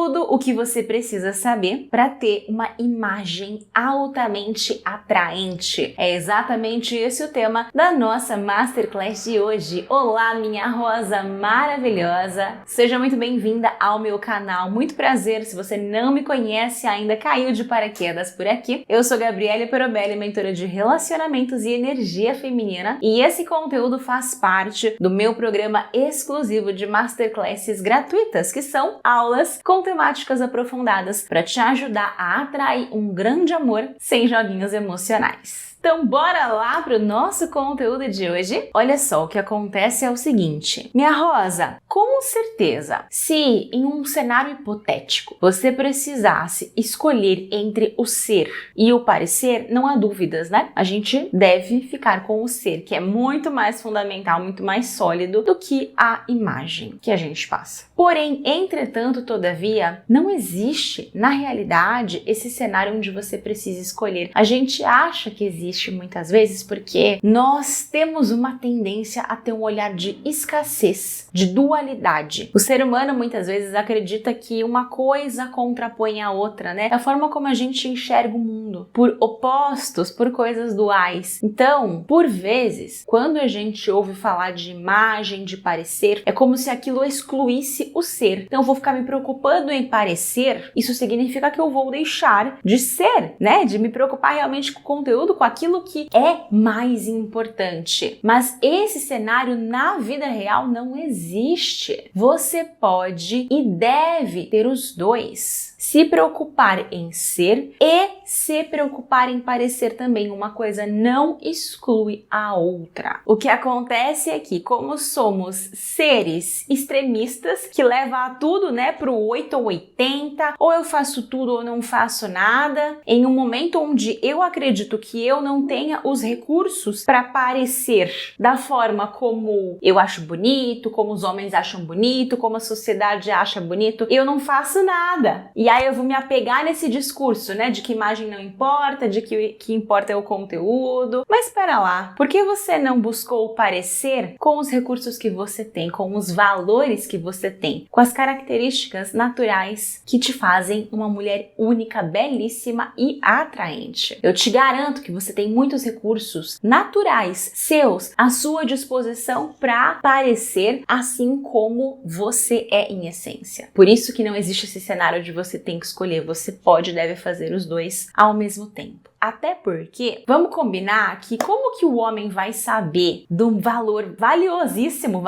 tudo o que você precisa saber para ter uma imagem altamente atraente. É exatamente esse o tema da nossa Masterclass de hoje. Olá, minha rosa maravilhosa! Seja muito bem-vinda ao meu canal. Muito prazer, se você não me conhece ainda, caiu de paraquedas por aqui. Eu sou Gabriele Perobelli, mentora de relacionamentos e energia feminina, e esse conteúdo faz parte do meu programa exclusivo de Masterclasses gratuitas, que são aulas com temáticas aprofundadas para te ajudar a atrair um grande amor sem joguinhos emocionais. Então bora lá pro nosso conteúdo de hoje. Olha só, o que acontece é o seguinte. Minha rosa, com certeza, se em um cenário hipotético você precisasse escolher entre o ser e o parecer, não há dúvidas, né? A gente deve ficar com o ser, que é muito mais fundamental, muito mais sólido do que a imagem que a gente passa. Porém, entretanto, todavia, não existe, na realidade, esse cenário onde você precisa escolher. A gente acha que existe muitas vezes porque nós temos uma tendência a ter um olhar de escassez, de dualidade. O ser humano muitas vezes acredita que uma coisa contrapõe a outra, né? É a forma como a gente enxerga o mundo, por opostos, por coisas duais. Então, por vezes, quando a gente ouve falar de imagem, de parecer, é como se aquilo excluísse o ser. Então, eu vou ficar me preocupando em parecer, isso significa que eu vou deixar de ser, né? De me preocupar realmente com o conteúdo, com aquilo que é mais importante. Mas esse cenário na vida real não existe. Você pode e deve ter os dois. Se preocupar em ser e se preocupar em parecer também. Uma coisa não exclui a outra. O que acontece é que, como somos seres extremistas que levam a tudo, né, pro 8 ou 80, ou eu faço tudo ou não faço nada, em um momento onde eu acredito que eu não tenha os recursos para parecer da forma como eu acho bonito, como os homens acham bonito, como a sociedade acha bonito, eu não faço nada. E aí eu vou me apegar nesse discurso, né, de que imagem não importa, de que o que importa é o conteúdo. Mas espera lá, por que você não buscou parecer com os recursos que você tem, com os valores que você tem, com as características naturais que te fazem uma mulher única, belíssima e atraente? Eu te garanto que você tem muitos recursos naturais seus à sua disposição para parecer assim como você é em essência. Por isso que não existe esse cenário de você tem que escolher, você pode e deve fazer os dois ao mesmo tempo. Até porque, vamos combinar que como que o homem vai saber do valor valiosíssimo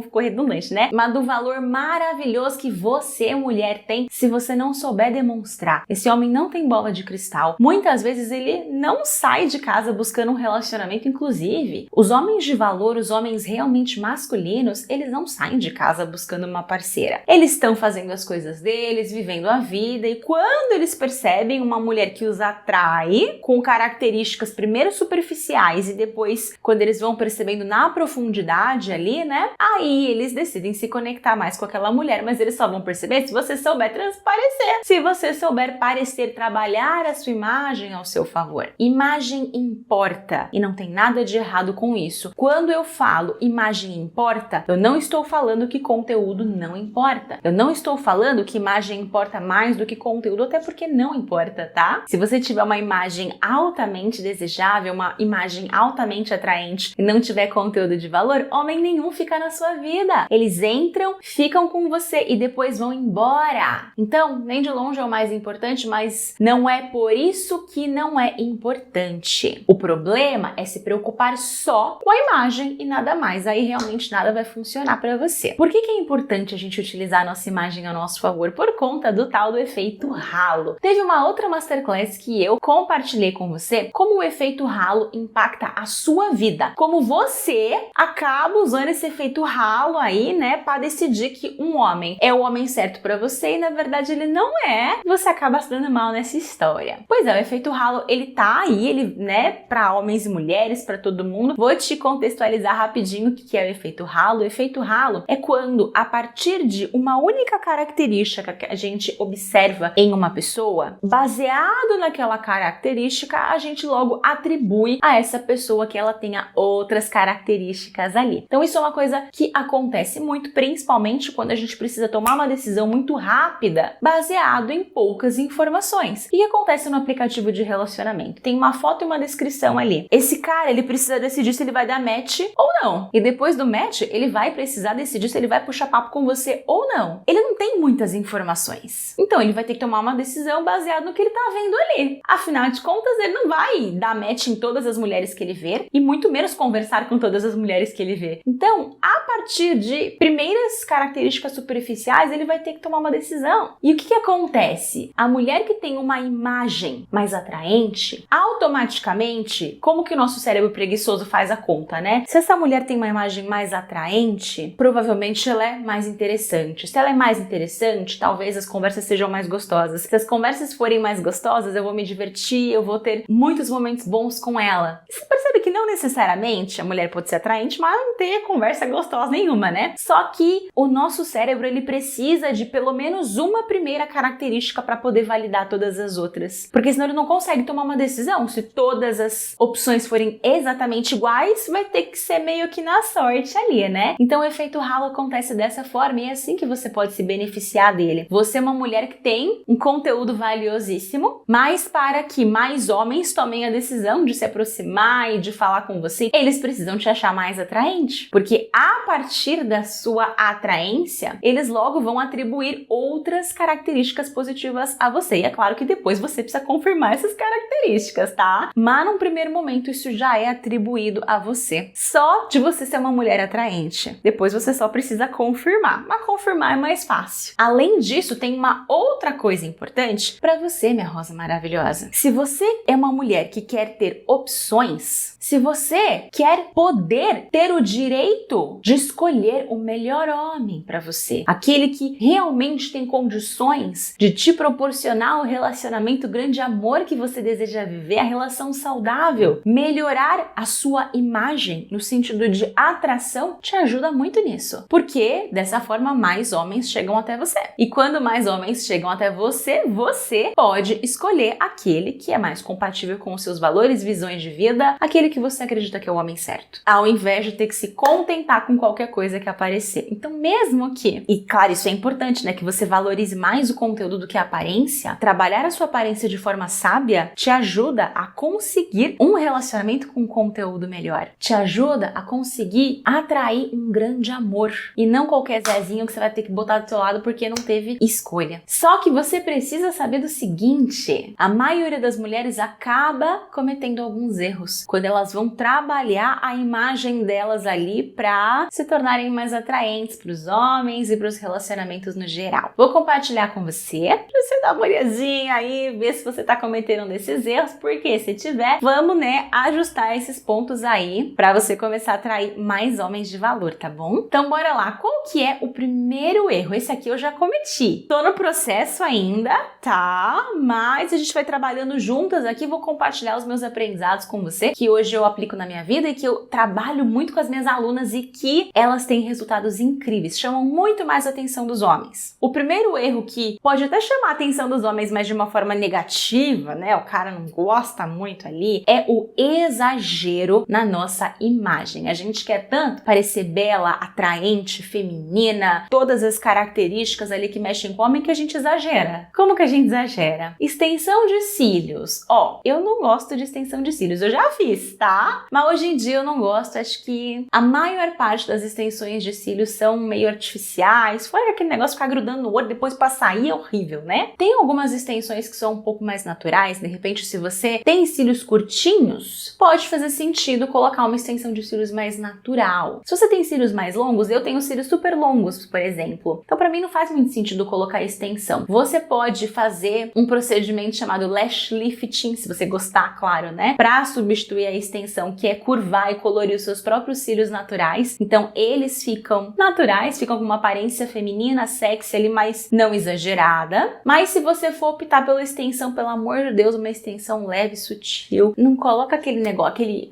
ficou redundante, né? Mas do valor maravilhoso que você, mulher, tem se você não souber demonstrar. Esse homem não tem bola de cristal. Muitas vezes ele não sai de casa buscando um relacionamento. Inclusive, os homens de valor, os homens realmente masculinos, eles não saem de casa buscando uma parceira. Eles estão fazendo as coisas deles, vivendo a vida, e quando eles percebem uma mulher que os atrai com características primeiro superficiais e depois, quando eles vão percebendo na profundidade ali, né? Aí eles decidem se conectar mais com aquela mulher, mas eles só vão perceber se você souber transparecer, se você souber parecer, trabalhar a sua imagem ao seu favor. Imagem importa e não tem nada de errado com isso. Quando eu falo imagem importa, eu não estou falando que conteúdo não importa. Eu não estou falando que imagem importa mais do que conteúdo, até porque não importa, tá? Se você tiver uma imagem altamente desejável, uma imagem altamente atraente e não tiver conteúdo de valor, homem nenhum fica na sua vida. Eles entram, ficam com você e depois vão embora. Então, nem de longe é o mais importante, mas não é por isso que não é importante. O problema é se preocupar só com a imagem e nada mais. Aí realmente nada vai funcionar para você. Por que é importante a gente utilizar a nossa imagem a nosso favor? Por conta do tal do efeito halo. Teve uma outra masterclass que eu compartilhei com você como o efeito halo impacta a sua vida. Como você acaba usando esse efeito halo aí, né, para decidir que um homem é o homem certo para você e na verdade ele não é. Você acaba se dando mal nessa história. Pois é, o efeito halo, ele tá aí, ele, né, para homens e mulheres, para todo mundo. Vou te contextualizar rapidinho o que é o efeito halo. O efeito halo é quando, a partir de uma única característica que a gente observa em uma pessoa, baseado naquela característica característica, a gente logo atribui a essa pessoa que ela tenha outras características ali. Então isso é uma coisa que acontece muito, principalmente quando a gente precisa tomar uma decisão muito rápida, baseado em poucas informações. E acontece no aplicativo de relacionamento. Tem uma foto e uma descrição ali. Esse cara, ele precisa decidir se ele vai dar match ou não. E depois do match, ele vai precisar decidir se ele vai puxar papo com você ou não. Ele não tem muitas informações. Então ele vai ter que tomar uma decisão baseada no que ele tá vendo ali. Afinal de contas, ele não vai dar match em todas as mulheres que ele vê e muito menos conversar com todas as mulheres que ele vê. Então, a partir de primeiras características superficiais, ele vai ter que tomar uma decisão. E o que acontece? A mulher que tem uma imagem mais atraente, automaticamente, como que o nosso cérebro preguiçoso faz a conta, né? Se essa mulher tem uma imagem mais atraente, provavelmente ela é mais interessante. Se ela é mais interessante, talvez as conversas sejam mais gostosas. Se as conversas forem mais gostosas, eu vou me divertir, eu vou ter muitos momentos bons com ela. Você percebe que não necessariamente a mulher pode ser atraente, mas não ter conversa gostosa nenhuma, né? Só que o nosso cérebro, ele precisa de pelo menos uma primeira característica para poder validar todas as outras. Porque senão ele não consegue tomar uma decisão. Se todas as opções forem exatamente iguais, vai ter que ser meio que na sorte ali, né? Então o efeito halo acontece dessa forma e é assim que você pode se beneficiar dele. Você é uma mulher que tem um conteúdo valiosíssimo, mas para que mais homens tomem a decisão de se aproximar e de falar com você, eles precisam te achar mais atraente. Porque a partir da sua atraência, eles logo vão atribuir outras características positivas a você. E é claro que depois você precisa confirmar essas características, tá? Mas num primeiro momento isso já é atribuído a você. Só de você ser uma mulher atraente. Depois você só precisa confirmar. Mas confirmar é mais fácil. Além disso, tem uma outra coisa importante para você, minha rosa maravilhosa. Se você é uma mulher que quer ter opções, se você quer poder ter o direito de escolher o melhor homem para você, aquele que realmente tem condições de te proporcionar o relacionamento, o grande amor que você deseja viver, a relação saudável, melhorar a sua imagem no sentido de atração, te ajuda muito nisso. Porque dessa forma mais homens chegam até você. E quando mais homens chegam até você, você pode escolher aquele que é mais compatível com os seus valores, visões de vida, aquele que você acredita que é o homem certo, ao invés de ter que se contentar com qualquer coisa que aparecer. Então, mesmo que, e claro, isso é importante, né, que você valorize mais o conteúdo do que a aparência, trabalhar a sua aparência de forma sábia te ajuda a conseguir um relacionamento com conteúdo melhor, te ajuda a conseguir atrair um grande amor e não qualquer Zezinho que você vai ter que botar do seu lado porque não teve escolha. Só que você precisa saber do seguinte: a maioria das mulheres acaba cometendo alguns erros quando elas vão trabalhar a imagem delas ali para se tornarem mais atraentes para os homens e para os relacionamentos no geral. Vou compartilhar com você, para você dar uma olhadinha aí, ver se você tá cometendo um desses erros, porque se tiver, vamos, né, ajustar esses pontos aí para você começar a atrair mais homens de valor, tá bom? Então bora lá, qual que é o primeiro erro? Esse aqui eu já cometi. Tô no processo ainda, tá? Mas a gente vai trabalhando juntas aqui, vou compartilhar os meus aprendizados com você, que hoje eu aplico na minha vida e que eu trabalho muito com as minhas alunas e que elas têm resultados incríveis, chamam muito mais a atenção dos homens. O primeiro erro que pode até chamar a atenção dos homens, mas de uma forma negativa, né? O cara não gosta muito ali, é o exagero na nossa imagem. A gente quer tanto parecer bela, atraente, feminina, todas as características ali que mexem com o homem que a gente exagera. Como que a gente exagera? Extensão de cílios. Ó, eu não gosto de extensão de cílios, eu já fiz, tá? Mas hoje em dia eu não gosto, acho que a maior parte das extensões de cílios são meio artificiais, fora aquele negócio ficar grudando no olho, depois pra sair é horrível, né? Tem algumas extensões que são um pouco mais naturais, de repente se você tem cílios curtinhos, pode fazer sentido colocar uma extensão de cílios mais natural. Se você tem cílios mais longos, eu tenho cílios super longos, por exemplo, então pra mim não faz muito sentido colocar extensão. Você pode fazer um procedimento chamado lash lifting, se você gostar, claro, né? Pra substituir a extensão extensão, que é curvar e colorir os seus próprios cílios naturais. Então eles ficam naturais, ficam com uma aparência feminina, sexy ali, mas não exagerada. Mas se você for optar pela extensão, pelo amor de Deus, uma extensão leve, sutil, não coloca aquele negócio,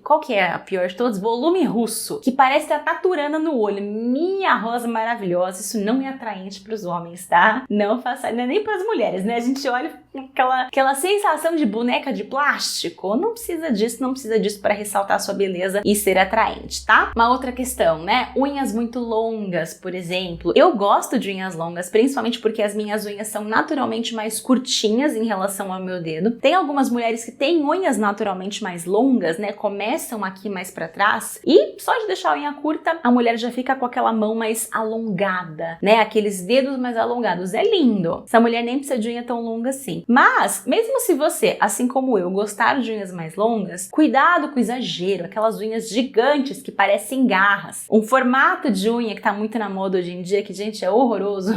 qual que é a pior de todos? Volume russo, que parece estar taturana no olho. Minha rosa maravilhosa, isso não é atraente para os homens, tá? Não faça, não é nem para as mulheres, né? A gente olha aquela sensação de boneca de plástico. Não precisa disso para ressaltar sua beleza e ser atraente, tá? Uma outra questão, né? Unhas muito longas, por exemplo. Eu gosto de unhas longas, principalmente porque as minhas unhas são naturalmente mais curtinhas em relação ao meu dedo. Tem algumas mulheres que têm unhas naturalmente mais longas, né? Começam aqui mais para trás e só de deixar a unha curta, a mulher já fica com aquela mão mais alongada, né? Aqueles dedos mais alongados. É lindo. Essa mulher nem precisa de unha tão longa assim. Mas, mesmo se você, assim como eu, gostar de unhas mais longas, cuidado com o exagero, aquelas unhas gigantes que parecem garras. Um formato de unha que tá muito na moda hoje em dia, que, gente, é horroroso.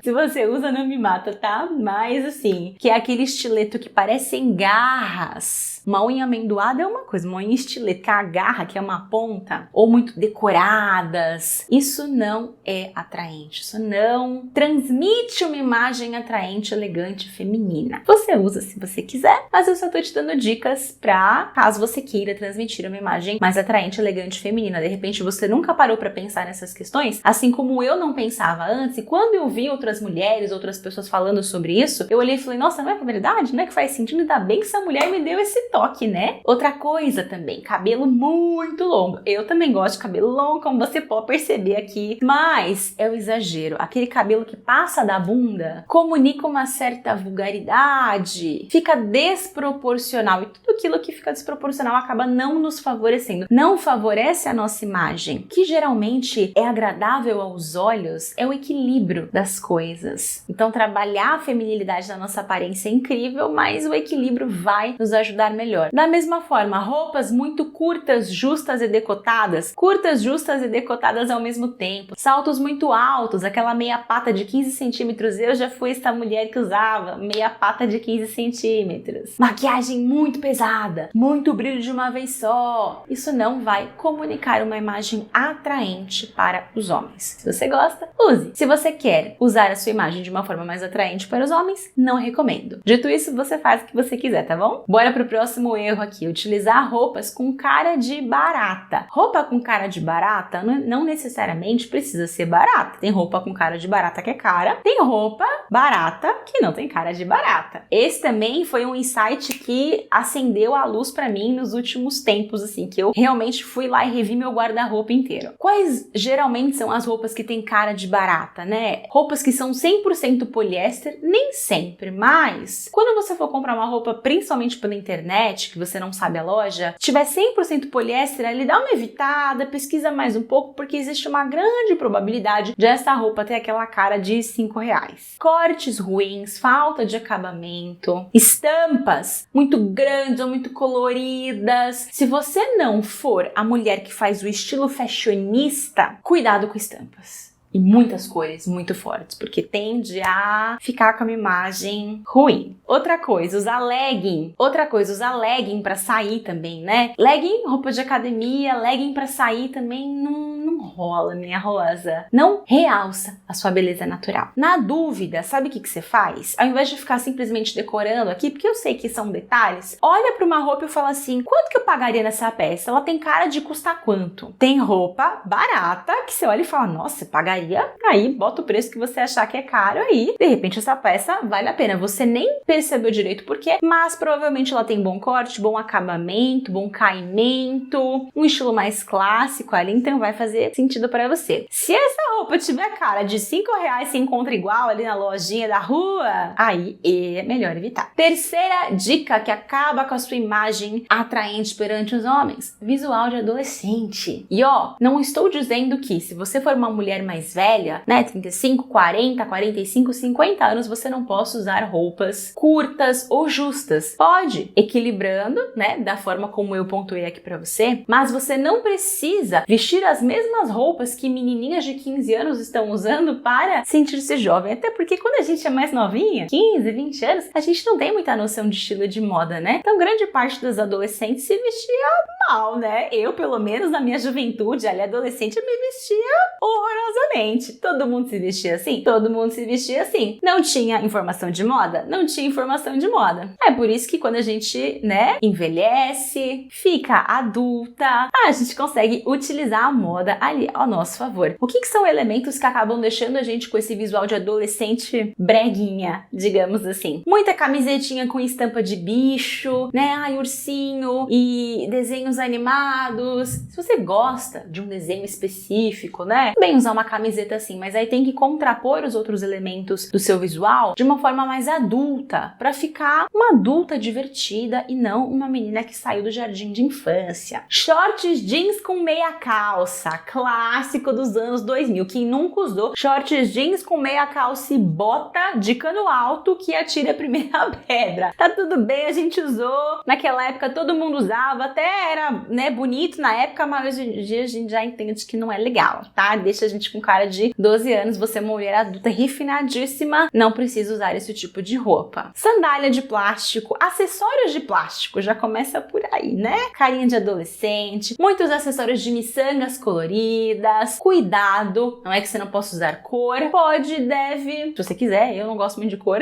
Se você usa, não me mata, tá? Mas, assim, que é aquele estileto que parecem garras. Uma unha amendoada é uma coisa, uma unha estilete, que é a garra, que é uma ponta, ou muito decoradas. Isso não é atraente, isso não transmite uma imagem atraente, elegante, feminina. Você usa se você quiser, mas eu só tô te dando dicas pra caso você queira transmitir uma imagem mais atraente, elegante, feminina. De repente você nunca parou pra pensar nessas questões, assim como eu não pensava antes, e quando eu vi outras mulheres, outras pessoas falando sobre isso, eu olhei e falei, nossa, não é verdade? Não é que faz sentido? Ainda bem que essa mulher me deu esse toque, né? Outra coisa também, cabelo muito longo. Eu também gosto de cabelo longo, como você pode perceber aqui, mas é o exagero. Aquele cabelo que passa da bunda comunica uma certa vulgaridade, fica desproporcional, e tudo aquilo que fica desproporcional acaba não nos favorecendo, não favorece a nossa imagem. O que geralmente é agradável aos olhos é o equilíbrio das coisas. Então trabalhar a feminilidade da nossa aparência é incrível, mas o equilíbrio vai nos ajudar melhor. Da mesma forma, roupas muito curtas, justas e decotadas ao mesmo tempo, saltos muito altos, aquela meia pata de 15 centímetros, eu já fui essa mulher que usava meia pata de 15 centímetros, maquiagem muito pesada, muito brilho de uma vez só, isso não vai comunicar uma imagem atraente para os homens. Se você gosta, use. Se você quer usar a sua imagem de uma forma mais atraente para os homens, não recomendo. Dito isso, você faz o que você quiser, tá bom? Bora pro próximo erro aqui, utilizar roupas com cara de barata. Roupa com cara de barata não necessariamente precisa ser barata. Tem roupa com cara de barata que é cara, tem roupa barata que não tem cara de barata. Esse também foi um insight que acendeu a luz pra mim nos últimos tempos, assim, que eu realmente fui lá e revi meu guarda-roupa inteiro. Quais geralmente são as roupas que tem cara de barata, né? Roupas que são 100% poliéster, nem sempre, mas quando você for comprar uma roupa, principalmente pela internet, que você não sabe a loja, tiver 100% poliéster ali, dá uma evitada, pesquisa mais um pouco, porque existe uma grande probabilidade de essa roupa ter aquela cara de R$5. Cortes ruins, falta de acabamento, estampas muito grandes ou muito coloridas. Se você não for a mulher que faz o estilo fashionista, cuidado com estampas. E muitas cores muito fortes, porque tende a ficar com uma imagem ruim. Outra coisa, usar legging. Usar legging pra sair também, né? Legging, roupa de academia, legging pra sair também não rola, minha rosa. Não realça a sua beleza natural. Na dúvida, sabe o que você faz? Ao invés de ficar simplesmente decorando aqui, porque eu sei que são detalhes, olha pra uma roupa e fala assim, quanto que eu pagaria nessa peça? Ela tem cara de custar quanto? Tem roupa barata que você olha e fala, nossa, eu pagaria. Aí bota o preço que você achar que é caro aí, de repente essa peça vale a pena. Você nem percebeu direito por quê, mas provavelmente ela tem bom corte, bom acabamento, bom caimento, um estilo mais clássico ali, então vai fazer sentido para você. Se essa roupa tiver cara de R$5, se encontra igual ali na lojinha da rua, aí é melhor evitar. Terceira dica que acaba com a sua imagem atraente perante os homens, visual de adolescente. E ó, não estou dizendo que se você for uma mulher mais velha, né, 35, 40, 45, 50 anos, você não possa usar roupas curtas ou justas. Pode, equilibrando, né, da forma como eu pontuei aqui pra você, mas você não precisa vestir as mesmas roupas que menininhas de 15 anos estão usando para sentir-se jovem. Até porque quando a gente é mais novinha, 15, 20 anos, a gente não tem muita noção de estilo de moda, né? Então, grande parte das adolescentes se vestia mal, né? Eu, pelo menos, na minha juventude, ali adolescente, eu me vestia horrorosamente. Todo mundo se vestia assim? Todo mundo se vestia assim. Não tinha informação de moda? Não tinha informação de moda. É por isso que quando a gente, né, envelhece, fica adulta, a gente consegue utilizar a moda ali ao nosso favor. O que são elementos que acabam deixando a gente com esse visual de adolescente breguinha, digamos assim? Muita camisetinha com estampa de bicho, né? Ai, ursinho e desenhos animados. Se você gosta de um desenho específico, né? Bem usar uma camiseta assim, mas aí tem que contrapor os outros elementos do seu visual de uma forma mais adulta, para ficar uma adulta divertida e não uma menina que saiu do jardim de infância. Shorts jeans com meia calça, clássico dos anos 2000. Quem nunca usou shorts jeans com meia calça e bota de cano alto que atira a primeira pedra? Tá tudo bem, a gente usou, naquela época todo mundo usava, até era, né, bonito na época, mas hoje em dia a gente já entende que não é legal, tá? Deixa a gente com cara de 12 anos, você é uma mulher adulta refinadíssima, não precisa usar esse tipo de roupa. Sandália de plástico, acessórios de plástico, já começa por aí, né? Carinha de adolescente, muitos acessórios de miçangas coloridas, cuidado, não é que você não possa usar cor, pode, deve, se você quiser, eu não gosto muito de cor,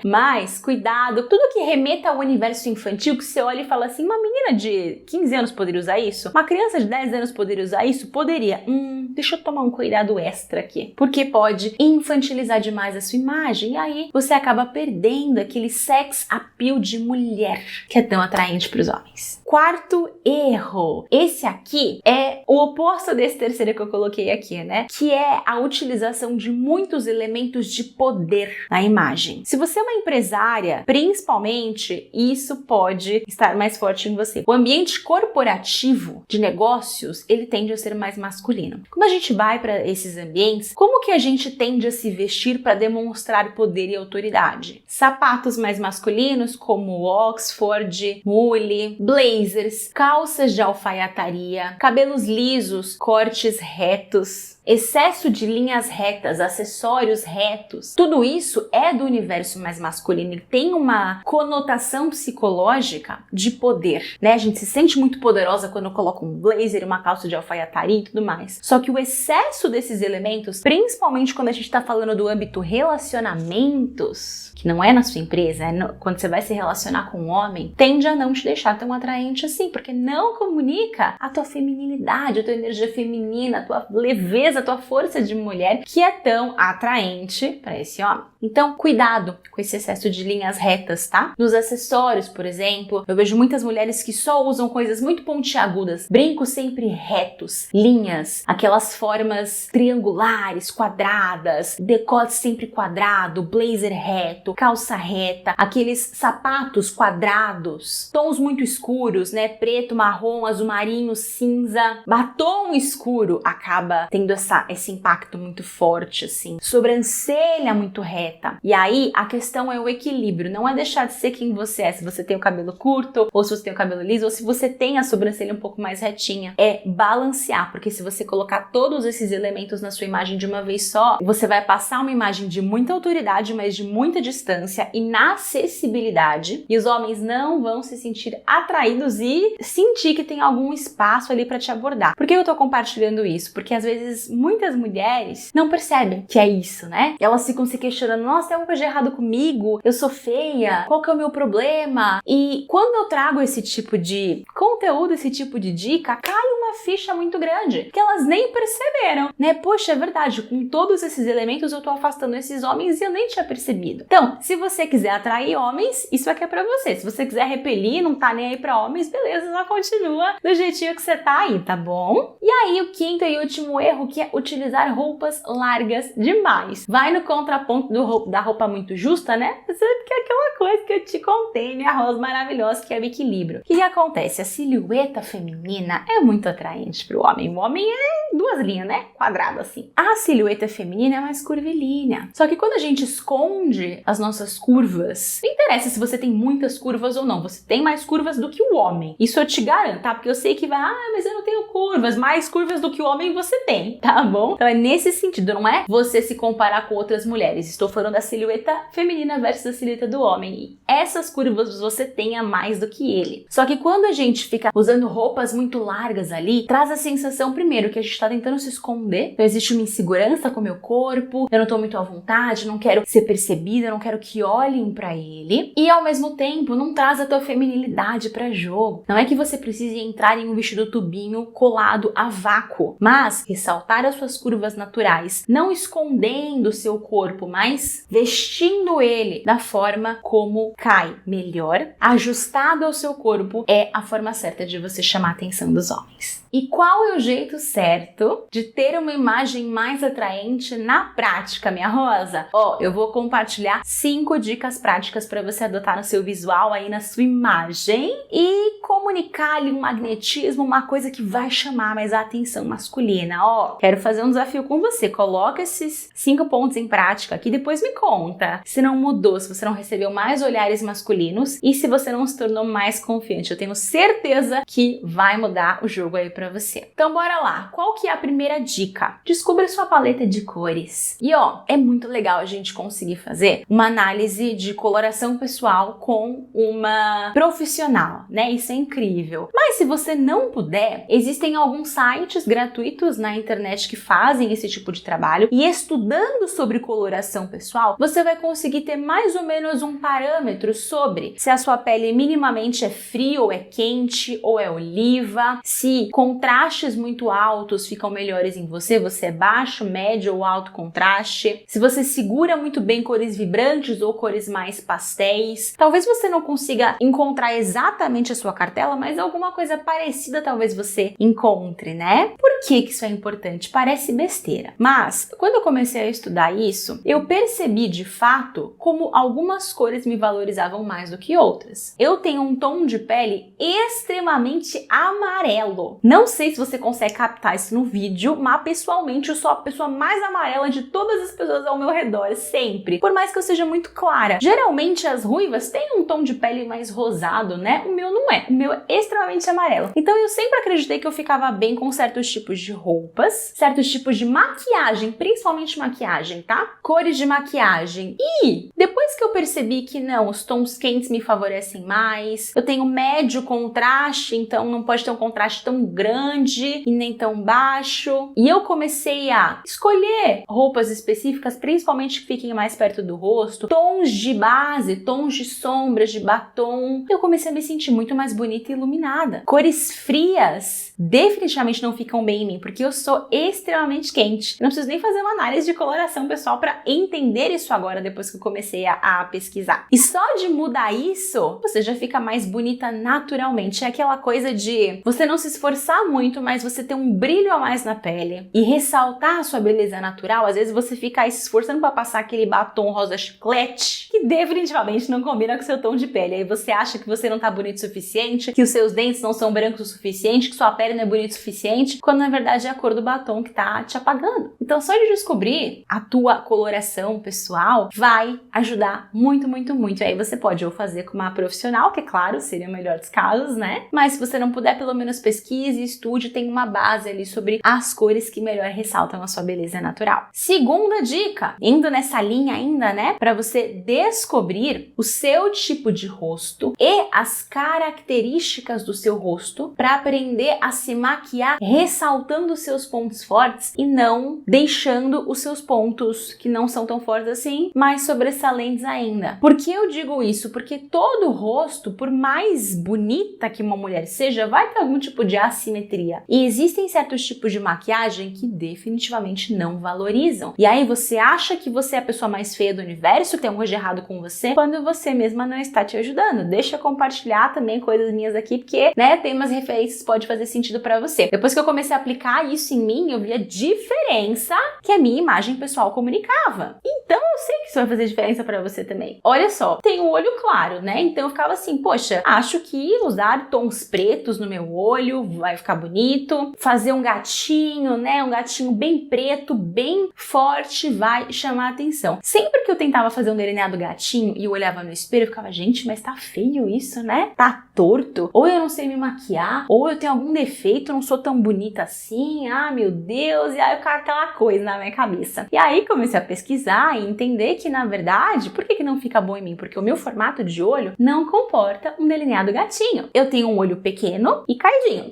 mas cuidado, tudo que remeta ao universo infantil, que você olha e fala assim, uma menina de 15 anos poderia usar isso? Uma criança de 10 anos poderia usar isso? Poderia. Deixa eu tomar um cuidado extra aqui, porque pode infantilizar demais a sua imagem e aí você acaba perdendo aquele sex appeal de mulher que é tão atraente para os homens. Quarto erro. Esse aqui é o oposto desse terceiro que eu coloquei aqui, né? Que é a utilização de muitos elementos de poder na imagem. Se você é uma empresária, principalmente, isso pode estar mais forte em você. O ambiente corporativo de negócios, ele tende a ser mais masculino. Quando a gente vai para esses ambientes, como que a gente tende a se vestir para demonstrar poder e autoridade? Sapatos mais masculinos, como Oxford, mule, blazers, calças de alfaiataria, cabelos lisos, cortes retos, excesso de linhas retas, acessórios retos. Tudo isso é do universo mais masculino e tem uma conotação psicológica de poder, né? A gente se sente muito poderosa quando coloca um blazer, uma calça de alfaiataria e tudo mais. Só que o excesso desses elementos, principalmente quando a gente tá falando do âmbito relacionamentos, que não é na sua empresa, quando você vai se relacionar com um homem, tende a não te deixar tão atraente assim, porque não comunica a tua feminilidade, a tua energia feminina, a tua leveza, a tua força de mulher, que é tão atraente para esse homem. Então, cuidado com esse excesso de linhas retas, tá? Nos acessórios, por exemplo, eu vejo muitas mulheres que só usam coisas muito pontiagudas, brincos sempre retos, linhas, aquelas formas triangulares, quadradas, decote sempre quadrado, blazer reto, calça reta, aqueles sapatos quadrados, tons muito escuros, né? Preto, marrom, azul marinho, cinza, batom escuro, acaba tendo esse impacto muito forte, assim. Sobrancelha muito reta. E aí, a questão é o equilíbrio, não é deixar de ser quem você é, se você tem o cabelo curto, ou se você tem o cabelo liso, ou se você tem a sobrancelha um pouco mais retinha. É balancear, porque se você colocar todos esses elementos na sua imagem de uma vez só, você vai passar uma imagem de muita autoridade, mas de muita distância e na acessibilidade, e os homens não vão se sentir atraídos e sentir que tem algum espaço ali para te abordar. Por que eu tô compartilhando isso? Porque às vezes muitas mulheres não percebem que é isso, né? Elas ficam se questionando, nossa, tem alguma coisa de errado comigo? Eu sou feia? Qual que é o meu problema? E quando eu trago esse tipo de conteúdo, esse tipo de dica, cai uma ficha muito grande, que elas nem perceberam, né? Poxa, é verdade, com todos esses elementos eu tô afastando esses homens e eu nem tinha percebido. Então, se você quiser atrair homens, isso aqui é pra você. Se você quiser repelir, não tá nem aí pra homens, beleza, só continua do jeitinho que você tá aí, tá bom? E aí, o quinto e último erro, que é utilizar roupas largas demais. Vai no contraponto da roupa muito justa, né? Que é aquela coisa que eu te contei, minha rosa maravilhosa, que é o equilíbrio. O que acontece? A silhueta feminina é muito atraente pro homem. O homem é duas linhas, né? Quadrado assim. A silhueta feminina é mais curvilínea. Só que quando a gente esconde as nossas curvas, interessa se você tem muitas curvas ou não, você tem mais curvas do que o homem. Isso eu te garanto, tá? Porque eu sei que mas eu não tenho curvas, mais curvas do que o homem você tem, tá bom? Então é nesse sentido, não é você se comparar com outras mulheres. Estou falando da silhueta feminina versus a silhueta do homem. E essas curvas você tenha mais do que ele. Só que quando a gente fica usando roupas muito largas ali, traz a sensação, primeiro, que a gente tá tentando se esconder. Então existe uma insegurança com o meu corpo, eu não tô muito à vontade, não quero ser percebida, eu não quero que olhem pra ele. E ao mesmo tempo, não traz a tua feminilidade pra jogo. Não é que você precise entrar em um vestido tubinho colado a vácuo, mas ressaltar as suas curvas naturais, não escondendo o seu corpo, mas vestindo ele da forma como cai melhor, ajustado ao seu corpo, é a forma certa de você chamar a atenção dos homens. E qual é o jeito certo de ter uma imagem mais atraente na prática, minha rosa? Eu vou compartilhar 5 dicas práticas para você adotar no seu visual aí, na sua imagem, e comunicar ali um magnetismo, uma coisa que vai chamar mais a atenção masculina. Quero fazer um desafio com você. Coloca esses 5 pontos em prática aqui, depois me conta se não mudou, se você não recebeu mais olhares masculinos e se você não se tornou mais confiante. Eu tenho certeza que vai mudar o jogo aí pra você. Então bora lá. Qual que é a primeira dica? Descubra sua paleta de cores. E é muito legal a gente conseguir fazer uma análise de coloração pessoal com uma profissional, né? Isso é incrível. Mas se você não puder, existem alguns sites gratuitos na internet que fazem esse tipo de trabalho, e estudando sobre coloração pessoal, você vai conseguir ter mais ou menos um parâmetro sobre se a sua pele minimamente é fria ou é quente ou é oliva, se contrastes muito altos ficam melhores em você, você é baixo, médio ou alto contraste, se você segura muito bem cores vibrantes ou cores mais pastéis. Talvez você não consiga encontrar exatamente a sua cartela, mas alguma coisa parecida talvez você encontre, né? Por que isso é importante? Parece besteira, mas quando eu comecei a estudar isso, eu percebi de fato como algumas cores me valorizavam mais do que outras. Eu tenho um tom de pele extremamente amarelo. Não sei se você consegue captar isso no vídeo, mas pessoalmente eu sou a pessoa mais amarela de todas as pessoas ao meu redor, sempre. Por mais que eu seja muito clara. Geralmente as ruivas têm um tom de pele mais rosado, né? O meu não é. O meu é extremamente amarelo. Então eu sempre acreditei que eu ficava bem com certos tipos de roupas, certos tipos de maquiagem, principalmente maquiagem, tá? Cores de maquiagem. E depois que eu percebi que não, os tons quentes me favorecem mais, eu tenho médio contraste, então não pode ter um contraste tão grande e nem tão baixo. E eu comecei a escolher roupas específicas, principalmente que fiquem mais perto do rosto, tons de base, tons de sombras, de batom. Eu comecei a me sentir muito mais bonita e iluminada. Cores frias definitivamente não ficam bem em mim, porque eu sou extremamente quente. Eu não preciso nem fazer uma análise de coloração pessoal para entender isso agora, depois que eu comecei a pesquisar. E só de mudar isso, você já fica mais bonita naturalmente. É aquela coisa de você não se esforçar muito, mas você ter um brilho a mais na pele e ressaltar a sua beleza natural. Às vezes você fica aí se esforçando para passar aquele batom rosa chiclete que definitivamente não combina com o seu tom de pele. Aí você acha que você não tá bonito o suficiente, que os seus dentes não são brancos o suficiente, que sua pele não é bonita o suficiente, quando na verdade é a cor do batom que tá te apagando. Então só de descobrir a tua coloração pessoal vai ajudar muito, muito, muito. Aí você pode ou fazer com uma profissional, que é claro, seria o melhor dos casos, né? Mas se você não puder, pelo menos pesquise, estude, tem uma base ali sobre as cores que melhor ressaltam a sua beleza natural. Segunda dica, indo nessa linha ainda, né? Para você descobrir o seu tipo de rosto e as características do seu rosto para aprender a se maquiar ressaltando os seus pontos fortes e não deixando os seus pontos que não são tão fortes assim, mais sobressalentes ainda. Por que eu digo isso? Porque todo rosto, por mais bonita que uma mulher seja, vai ter algum tipo de assimetria. E existem certos tipos de maquiagem que definitivamente não valorizam. E aí você acha que você é a pessoa mais feia do universo, tem algo de errado com você, quando você mesma não está te ajudando. Deixa eu compartilhar também coisas minhas aqui, porque, né, tem umas referências que pode fazer sentido pra você. Depois que eu comecei a aplicar isso em mim, eu vi a diferença que a minha imagem pessoal comunicava. Então eu sei que isso vai fazer diferença pra você também. também. Olha só, tenho o olho claro, né? Então eu ficava assim, poxa, acho que usar tons pretos no meu olho vai ficar bonito. Fazer um gatinho, né? Um gatinho bem preto, bem forte, vai chamar a atenção. Sempre que eu tentava fazer um delineado gatinho e eu olhava no espelho, eu ficava, gente, mas tá feio isso, né? Tá torto. Ou eu não sei me maquiar, ou eu tenho algum defeito, eu não sou tão bonita assim. Ah, meu Deus. E aí eu ficava aquela coisa na minha cabeça. E aí comecei a pesquisar e entender que, na verdade, por que não fica bom em mim? Porque o meu formato de olho não comporta um delineado gatinho. Eu tenho um olho pequeno e caidinho.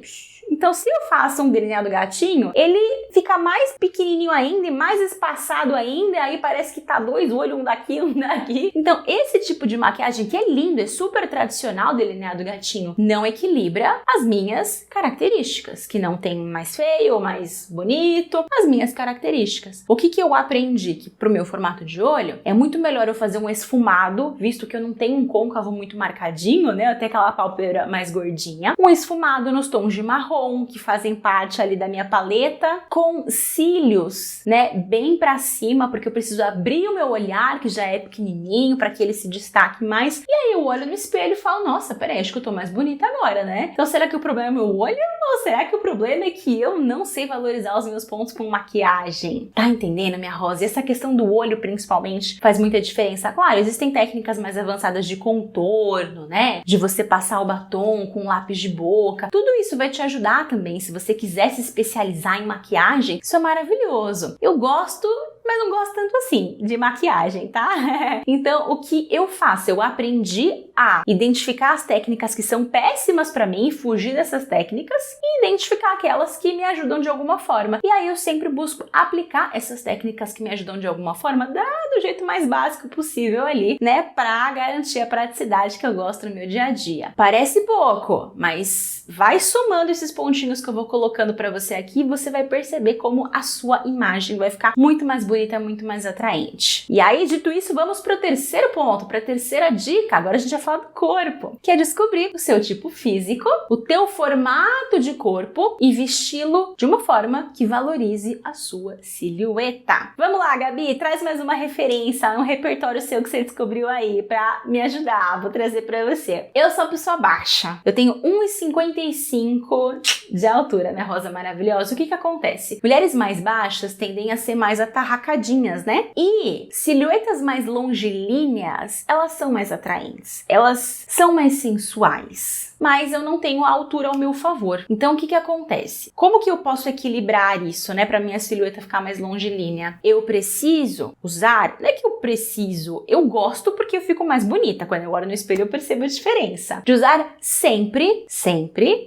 Então, se eu faço um delineado gatinho, ele fica mais pequenininho ainda e mais espaçado ainda, aí parece que tá dois olhos, um daqui, um daqui. Então, esse tipo de maquiagem que é lindo, é super tradicional, delineado gatinho, não equilibra as minhas características, que não tem mais feio ou mais bonito, as minhas características. O que eu aprendi? Que pro meu formato de olho, é muito melhor eu fazer um esfumado, visto que eu não tenho um côncavo muito marcadinho, né? Eu tenho aquela pálpebra mais gordinha. Um esfumado nos tons de marrom, que fazem parte ali da minha paleta, com cílios, né, bem pra cima, porque eu preciso abrir o meu olhar, que já é pequenininho, para que ele se destaque mais. E aí eu olho no espelho e falo, nossa, peraí, acho que eu tô mais bonita agora, né? Então será que o problema é meu olho? Ou será que o problema é que eu não sei valorizar os meus pontos com maquiagem? Tá entendendo, minha Rosa? E essa questão do olho, principalmente, faz muita diferença. Claro, existem técnicas mais avançadas de contorno, né? De você passar o batom com lápis de boca. Tudo isso vai te ajudar também, se você quiser se especializar em maquiagem, isso é maravilhoso. Eu gosto, mas não gosto tanto assim de maquiagem, tá? Então, o que eu faço? Eu aprendi a identificar as técnicas que são péssimas pra mim, fugir dessas técnicas e identificar aquelas que me ajudam de alguma forma. E aí eu sempre busco aplicar essas técnicas que me ajudam de alguma forma, do jeito mais básico possível ali, né? Pra garantir a praticidade que eu gosto no meu dia a dia. Parece pouco, mas vai somando esses pontinhos que eu vou colocando pra você aqui e você vai perceber como a sua imagem vai ficar muito mais bonita, muito mais atraente. E aí, dito isso, vamos pro terceiro ponto, pra terceira dica. Agora a gente vai falar do corpo, que é descobrir o seu tipo físico, o teu formato de corpo e vesti-lo de uma forma que valorize a sua silhueta. Vamos lá, Gabi, traz mais uma referência, um repertório seu que você descobriu aí pra me ajudar. Vou trazer pra você. Eu sou uma pessoa baixa. Eu tenho 1,55 de altura, né, Rosa maravilhosa? O que acontece? Mulheres mais baixas tendem a ser mais atarracadinhas, né? E silhuetas mais longilíneas, elas são mais atraentes. Elas são mais sensuais. Mas eu não tenho a altura ao meu favor. Então, o que acontece? Como que eu posso equilibrar isso, né, pra minha silhueta ficar mais longilínea? Eu preciso usar, não é que eu preciso, eu gosto porque eu fico mais bonita. Quando eu olho no espelho, eu percebo a diferença. De usar sempre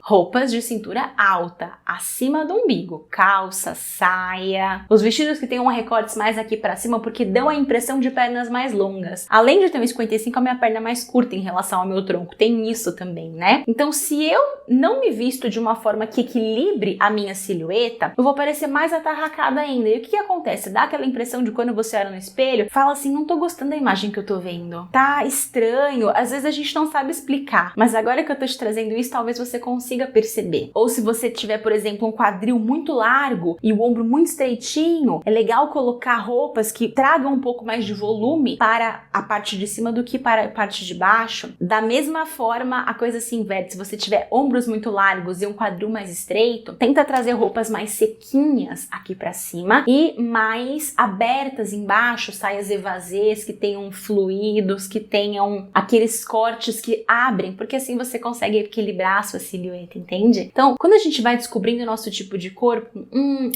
roupas de cintura alta, acima do umbigo. Calça, saia, os vestidos que tenham recortes mais aqui pra cima, porque dão a impressão de pernas mais longas. Além de ter 1,55, a minha perna é mais curta em relação ao meu tronco. Tem isso também, né? Então, se eu não me visto de uma forma que equilibre a minha silhueta, eu vou parecer mais atarracada ainda. E o que acontece? Dá aquela impressão de quando você olha no espelho, fala assim, não tô gostando da imagem que eu tô vendo. Tá estranho. Às vezes a gente não sabe explicar. Mas agora que eu tô te trazendo isso, talvez você consiga perceber. Ou se você tiver, por exemplo, um quadril muito largo e o ombro muito estreitinho, é legal colocar roupas que tragam um pouco mais de volume para a parte de cima do que para a parte de baixo. Da mesma forma, a coisa se inverte. Se você tiver ombros muito largos e um quadril mais estreito, tenta trazer roupas mais sequinhas aqui pra cima e mais abertas embaixo, saias evasês que tenham fluidos, que tenham aqueles cortes que abrem, porque assim você consegue equilibrar a sua silhueta, entende? Então, quando a gente vai descobrindo o nosso tipo de corpo,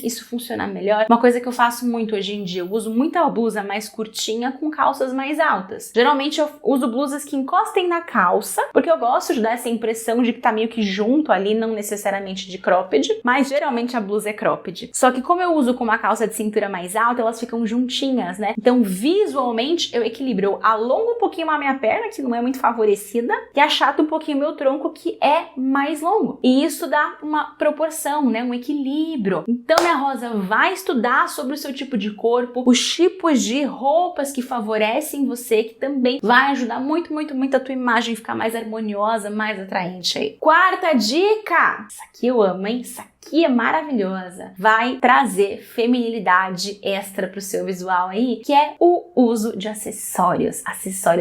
isso funciona melhor. Uma coisa que eu faço muito hoje em dia, eu uso muita blusa mais curtinha com calças mais altas. Geralmente eu uso blusas que encostem na calça, porque eu gosto de dar essa impressão de que tá meio que junto ali, não necessariamente de cropped, mas geralmente a blusa é cropped. Só que como eu uso com uma calça de cintura mais alta, elas ficam juntinhas, né? Então visualmente eu equilibro, eu alongo um pouquinho a minha perna, que não é muito favorecida, e achato um pouquinho o meu tronco, que é mais longo. E isso dá uma proporção, né? Um equilíbrio. Então, minha Rosa, vai estudar sobre o seu tipo de corpo, os tipos de roupas que favorecem você, que também vai ajudar muito, muito, muito a tua imagem ficar mais harmoniosa, mais atraente aí. Quarta dica! Isso aqui eu amo, hein? Isso aqui que é maravilhosa, vai trazer feminilidade extra pro seu visual aí, que é o uso de acessórios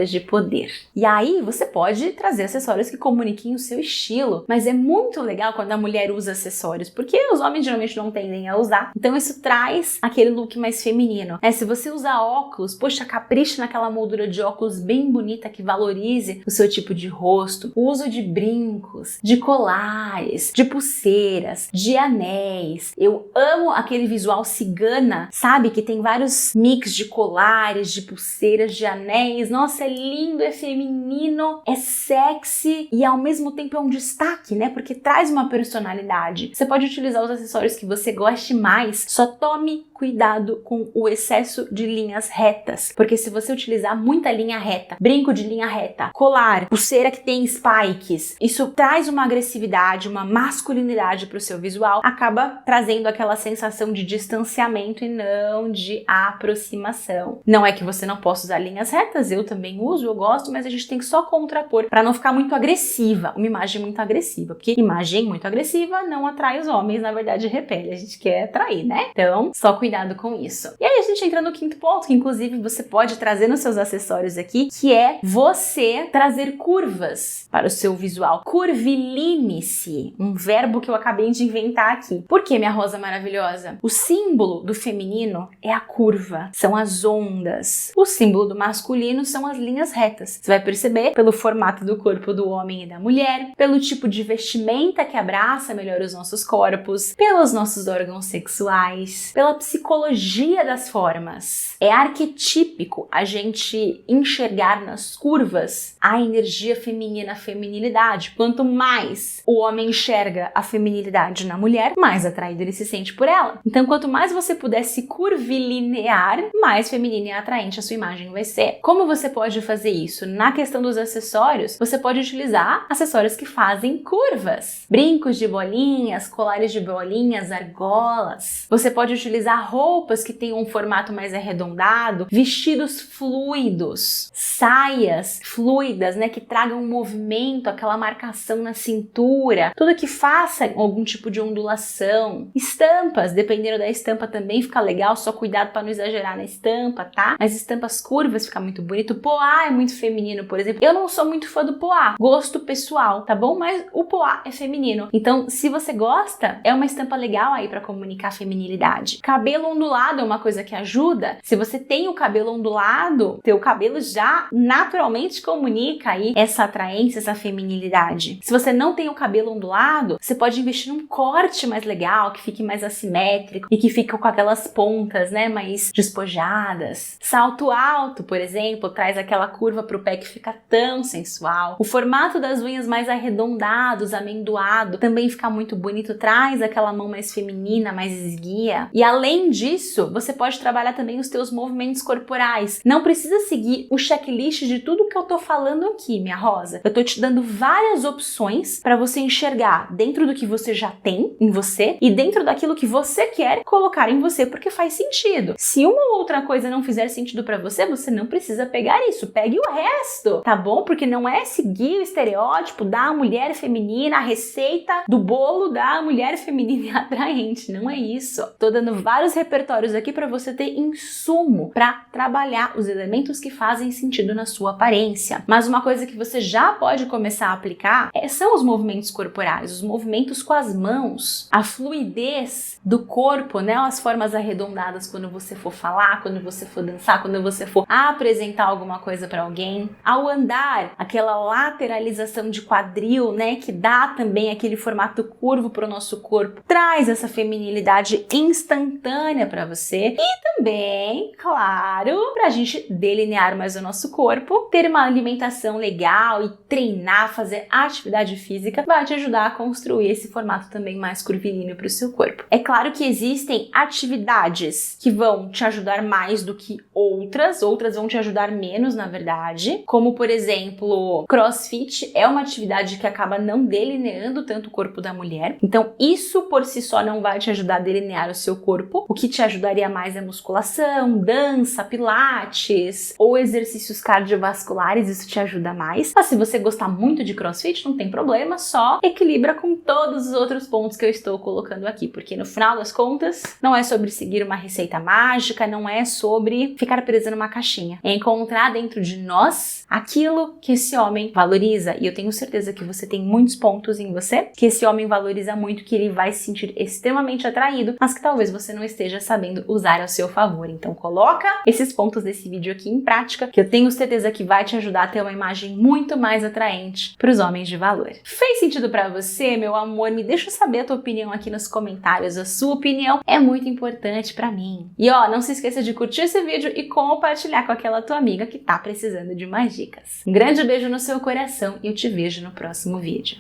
de poder. E aí você pode trazer acessórios que comuniquem o seu estilo, mas é muito legal quando a mulher usa acessórios, porque os homens geralmente não tendem a usar, então isso traz aquele look mais feminino. Se você usar óculos, poxa, capricha naquela moldura de óculos bem bonita que valorize o seu tipo de rosto, o uso de brincos, de colares, de pulseiras, de anéis. Eu amo aquele visual cigana, sabe? Que tem vários mix de colares, de pulseiras, de anéis. Nossa, é lindo, é feminino, é sexy e ao mesmo tempo é um destaque, né? Porque traz uma personalidade. Você pode utilizar os acessórios que você goste mais, só tome cuidado com o excesso de linhas retas, porque se você utilizar muita linha reta, brinco de linha reta, colar, pulseira que tem spikes, isso traz uma agressividade, uma masculinidade para o seu visual, acaba trazendo aquela sensação de distanciamento e não de aproximação. Não é que você não possa usar linhas retas, eu também uso, eu gosto, mas a gente tem que só contrapor para não ficar muito agressiva, uma imagem muito agressiva, porque imagem muito agressiva não atrai os homens, na verdade repele, a gente quer atrair, né? Então, só cuidado com isso. E aí a gente entra no quinto ponto, que inclusive você pode trazer nos seus acessórios aqui, que é você trazer curvas para o seu visual. Curviline-se, um verbo que eu acabei de inventar aqui. Por que, minha rosa maravilhosa? O símbolo do feminino é a curva, são as ondas. O símbolo do masculino são as linhas retas. Você vai perceber pelo formato do corpo do homem e da mulher, pelo tipo de vestimenta que abraça melhor os nossos corpos, pelos nossos órgãos sexuais, pela psicologia das formas. É arquetípico a gente enxergar nas curvas a energia feminina, a feminilidade. Quanto mais o homem enxerga a feminilidade na mulher, mais atraído ele se sente por ela. Então, quanto mais você puder se curvilinear, mais feminina e atraente a sua imagem vai ser. Como você pode fazer isso? Na questão dos acessórios, você pode utilizar acessórios que fazem curvas. Brincos de bolinhas, colares de bolinhas, argolas. Você pode utilizar roupas que tenham um formato mais arredondado, vestidos fluidos, saias fluidas, né, que tragam um movimento, aquela marcação na cintura, tudo que faça algum tipo de ondulação. Estampas, dependendo da estampa também fica legal, só cuidado para não exagerar na estampa, tá? Mas estampas curvas fica muito bonito. Poá é muito feminino, por exemplo. Eu não sou muito fã do poá, gosto pessoal, tá bom? Mas o poá é feminino. Então, se você gosta, é uma estampa legal aí para comunicar feminilidade. Cabelo ondulado é uma coisa que ajuda. Se você tem o cabelo ondulado, teu cabelo já naturalmente comunica aí essa atraência, essa feminilidade. Se você não tem o cabelo ondulado, você pode investir num corte mais legal, que fique mais assimétrico e que fique com aquelas pontas, né, mais despojadas. Salto alto, por exemplo, traz aquela curva pro pé que fica tão sensual. O formato das unhas mais arredondados, amendoado, também fica muito bonito, traz aquela mão mais feminina, mais esguia. E além disso, você pode trabalhar também os teus movimentos corporais. Não precisa seguir o checklist de tudo que eu tô falando aqui, minha rosa. Eu tô te dando várias opções para você enxergar dentro do que você já tem em você e dentro daquilo que você quer colocar em você, porque faz sentido. Se uma ou outra coisa não fizer sentido para você, você não precisa pegar isso. Pegue o resto, tá bom? Porque não é seguir o estereótipo da mulher feminina, a receita do bolo da mulher feminina e atraente. Não é isso. Tô dando vários repertórios aqui para você ter insumo para trabalhar os elementos que fazem sentido na sua aparência. Mas uma coisa que você já pode começar a aplicar são os movimentos corporais, os movimentos com as mãos, a fluidez do corpo, né? As formas arredondadas quando você for falar, quando você for dançar, quando você for apresentar alguma coisa para alguém. Ao andar, aquela lateralização de quadril, né? Que dá também aquele formato curvo para o nosso corpo, traz essa feminilidade instantânea para você e também, claro, para a gente delinear mais o nosso corpo, ter uma alimentação legal e treinar, fazer atividade física vai te ajudar a construir esse formato também mais curvilíneo para o seu corpo. É claro que existem atividades que vão te ajudar mais do que outras vão te ajudar menos, na verdade, como por exemplo, CrossFit é uma atividade que acaba não delineando tanto o corpo da mulher, então isso por si só não vai te ajudar a delinear o seu corpo. O que te ajudaria mais é musculação, dança, pilates ou exercícios cardiovasculares, isso te ajuda mais. Mas se você gostar muito de CrossFit, não tem problema, só equilibra com todos os outros pontos pontos que eu estou colocando aqui, porque no final das contas, não é sobre seguir uma receita mágica, não é sobre ficar presa numa caixinha. É encontrar dentro de nós aquilo que esse homem valoriza. E eu tenho certeza que você tem muitos pontos em você que esse homem valoriza muito, que ele vai se sentir extremamente atraído, mas que talvez você não esteja sabendo usar ao seu favor. Então coloca esses pontos desse vídeo aqui em prática, que eu tenho certeza que vai te ajudar a ter uma imagem muito mais atraente para os homens de valor. Fez sentido para você, meu amor? Me deixa saber a tua opinião aqui nos comentários. A sua opinião é muito importante para mim. E ó, não se esqueça de curtir esse vídeo e compartilhar com aquela tua amiga que tá precisando de mais dicas. Um grande beijo no seu coração e eu te vejo no próximo vídeo.